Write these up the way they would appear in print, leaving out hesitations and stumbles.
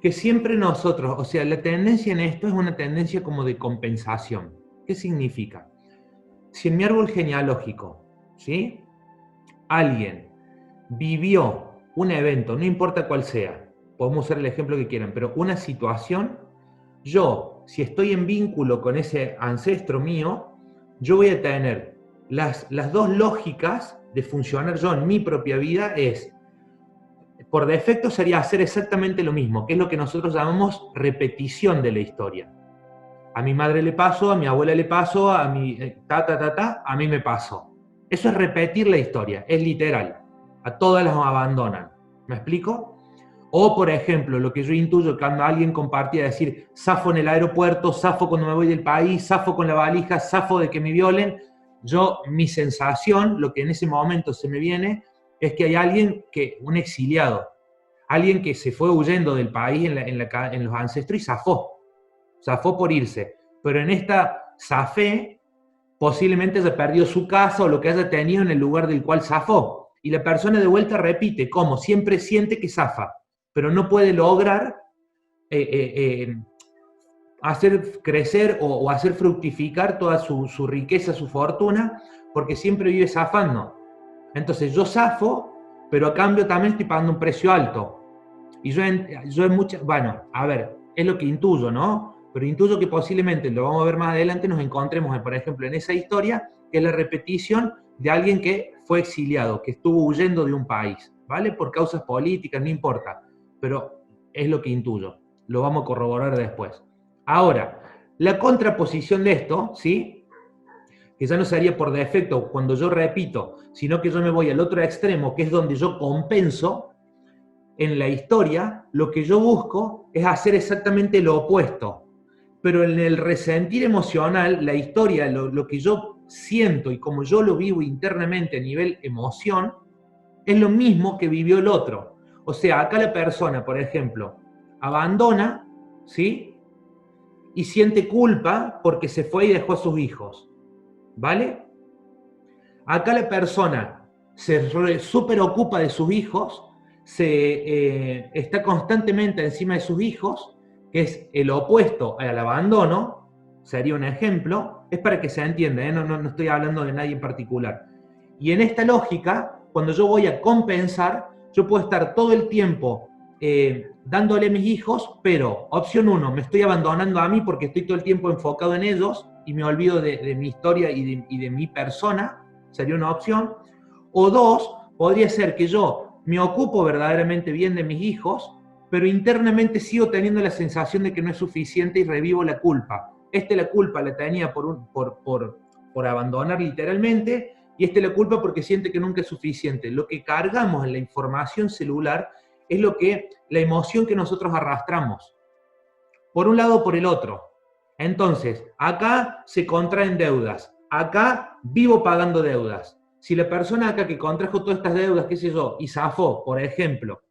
que siempre nosotros, o sea, la tendencia en esto es una tendencia como de compensación. ¿Qué significa? Si en mi árbol genealógico, ¿sí?, alguien vivió un evento, no importa cuál sea, podemos usar el ejemplo que quieran, pero una situación, yo, si estoy en vínculo con ese ancestro mío, yo voy a tener las dos lógicas de funcionar yo en mi propia vida es, por defecto sería hacer exactamente lo mismo, que es lo que nosotros llamamos repetición de la historia. A mi madre le pasó, a mi abuela le pasó, a mi a mí me pasó. Eso es repetir la historia, es literal. A todas las abandonan. ¿Me explico? O, por ejemplo, lo que yo intuyo cuando alguien compartía, decir, zafo en el aeropuerto, zafo cuando me voy del país, zafo con la valija, zafo de que me violen. Yo, mi sensación, lo que en ese momento se me viene, es que hay alguien un exiliado, alguien que se fue huyendo del país en los ancestros y zafó por irse. Pero en esta zafé, posiblemente haya perdido su casa o lo que haya tenido en el lugar del cual zafó. Y la persona de vuelta repite, como siempre siente que zafa, pero no puede lograr hacer crecer o hacer fructificar toda su riqueza, su fortuna, porque siempre vive zafando. Entonces yo zafo, pero a cambio también estoy pagando un precio alto. Y yo en muchas, bueno, a ver, es lo que intuyo, ¿no? Pero intuyo que posiblemente, lo vamos a ver más adelante, nos encontremos, por ejemplo, en esa historia, que es la repetición de alguien que fue exiliado, que estuvo huyendo de un país, ¿vale? Por causas políticas, no importa, pero es lo que intuyo. Lo vamos a corroborar después. Ahora, la contraposición de esto, ¿sí?, que ya no sería por defecto cuando yo repito, sino que yo me voy al otro extremo, que es donde yo compenso. En la historia, lo que yo busco es hacer exactamente lo opuesto. Pero en el resentir emocional, la historia, lo que yo siento y como yo lo vivo internamente a nivel emoción, es lo mismo que vivió el otro. O sea, acá la persona, por ejemplo, abandona, ¿sí?, y siente culpa porque se fue y dejó a sus hijos, ¿vale? Acá la persona se súper ocupa de sus hijos, está constantemente encima de sus hijos, que es el opuesto al abandono, sería un ejemplo, es para que se entienda, no estoy hablando de nadie en particular. Y en esta lógica, cuando yo voy a compensar, yo puedo estar todo el tiempo dándole a mis hijos, pero opción 1, me estoy abandonando a mí porque estoy todo el tiempo enfocado en ellos y me olvido de mi historia y de mi persona, sería una opción. O 2, podría ser que yo me ocupo verdaderamente bien de mis hijos, pero internamente sigo teniendo la sensación de que no es suficiente y revivo la culpa. La culpa la tenía por abandonar literalmente, y la culpa porque siente que nunca es suficiente. Lo que cargamos en la información celular es la emoción que nosotros arrastramos, por un lado o por el otro. Entonces, acá se contraen deudas, acá vivo pagando deudas. Si la persona acá que contrajo todas estas deudas, qué sé yo, y zafó, por ejemplo,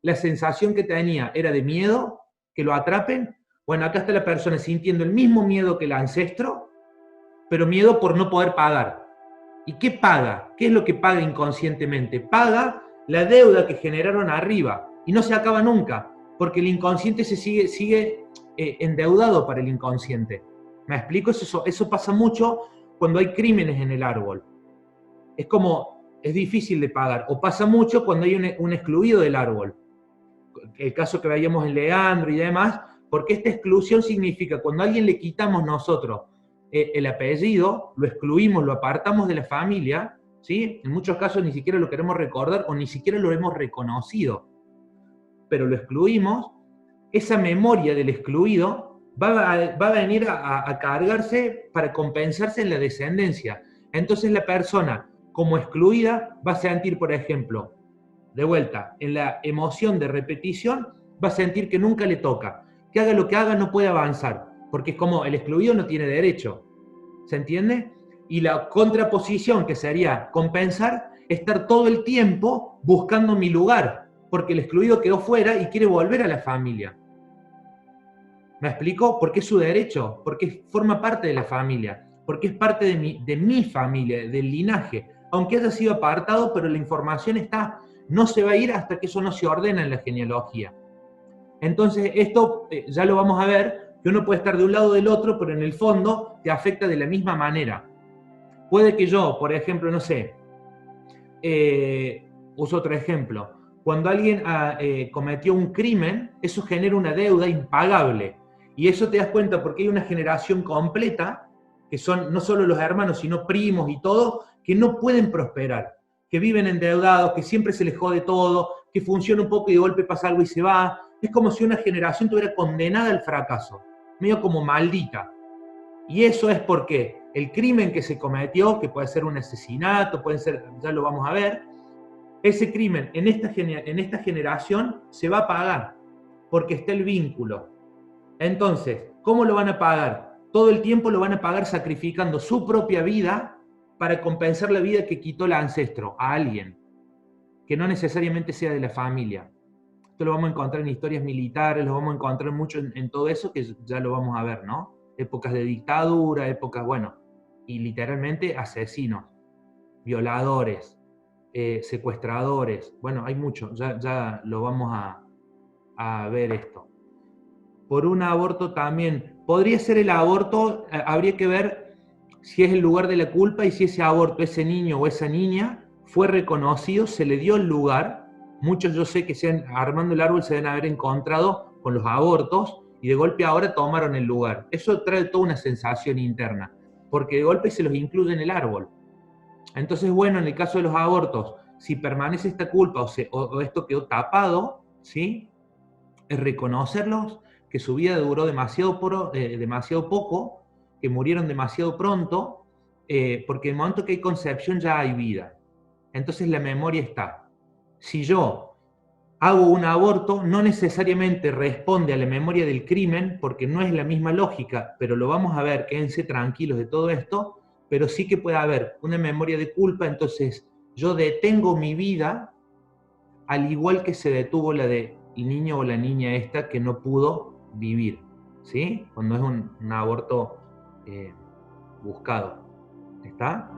la sensación que tenía era de miedo, que lo atrapen, bueno, acá está la persona sintiendo el mismo miedo que el ancestro, pero miedo por no poder pagar. ¿Y qué paga? ¿Qué es lo que paga inconscientemente? Paga la deuda que generaron arriba, y no se acaba nunca, porque el inconsciente sigue endeudado para el inconsciente. ¿Me explico? Eso pasa mucho cuando hay crímenes en el árbol. Es difícil de pagar. O pasa mucho cuando hay un excluido del árbol. El caso que veíamos en Leandro y demás, porque esta exclusión significa cuando a alguien le quitamos nosotros el apellido, lo excluimos, lo apartamos de la familia, ¿sí? En muchos casos ni siquiera lo queremos recordar o ni siquiera lo hemos reconocido, pero lo excluimos. Esa memoria del excluido va a venir a cargarse para compensarse en la descendencia. Entonces la persona, como excluida, va a sentir, por ejemplo, de vuelta, en la emoción de repetición, va a sentir que nunca le toca. Que haga lo que haga, no puede avanzar, porque es como el excluido no tiene derecho. ¿Se entiende? Y la contraposición, que sería compensar, estar todo el tiempo buscando mi lugar, porque el excluido quedó fuera y quiere volver a la familia. ¿Me explico? Porque es su derecho, porque forma parte de la familia, porque es parte de mi familia, del linaje. Aunque haya sido apartado, pero la información está, no se va a ir hasta que eso no se ordena en la genealogía. Entonces, esto ya lo vamos a ver, que uno puede estar de un lado o del otro, pero en el fondo te afecta de la misma manera. Puede que yo, por ejemplo, no sé, uso otro ejemplo, cuando alguien cometió un crimen, eso genera una deuda impagable. Y eso te das cuenta porque hay una generación completa, que son no solo los hermanos, sino primos y todo, que no pueden prosperar, que viven endeudados, que siempre se les jode todo, que funciona un poco y de golpe pasa algo y se va. Es como si una generación estuviera condenada al fracaso, medio como maldita. Y eso es porque el crimen que se cometió, que puede ser un asesinato, puede ser, ya lo vamos a ver, ese crimen en esta generación se va a pagar, porque está el vínculo. Entonces, ¿cómo lo van a pagar? Todo el tiempo lo van a pagar sacrificando su propia vida para compensar la vida que quitó el ancestro a alguien, que no necesariamente sea de la familia. Esto lo vamos a encontrar en historias militares, lo vamos a encontrar mucho en todo eso, que ya lo vamos a ver, ¿no? Épocas de dictadura, épocas, bueno, y literalmente asesinos, violadores, secuestradores, bueno, hay mucho, ya lo vamos a ver esto. Por un aborto también, podría ser el aborto, habría que ver si es el lugar de la culpa y si ese aborto, ese niño o esa niña fue reconocido, se le dio el lugar. Muchos yo sé que armando el árbol se deben haber encontrado con los abortos y de golpe ahora tomaron el lugar. Eso trae toda una sensación interna, porque de golpe se los incluye en el árbol. Entonces, bueno, en el caso de los abortos, si permanece esta culpa o esto quedó tapado, ¿sí? Es reconocerlos, que su vida duró demasiado poco, que murieron demasiado pronto, porque en el momento que hay concepción ya hay vida. Entonces la memoria está. Si yo hago un aborto, no necesariamente responde a la memoria del crimen, porque no es la misma lógica, pero lo vamos a ver, quédense tranquilos de todo esto, pero sí que puede haber una memoria de culpa, entonces yo detengo mi vida al igual que se detuvo la del niño o la niña esta que no pudo vivir, ¿sí? Cuando es un aborto buscado. ¿Está?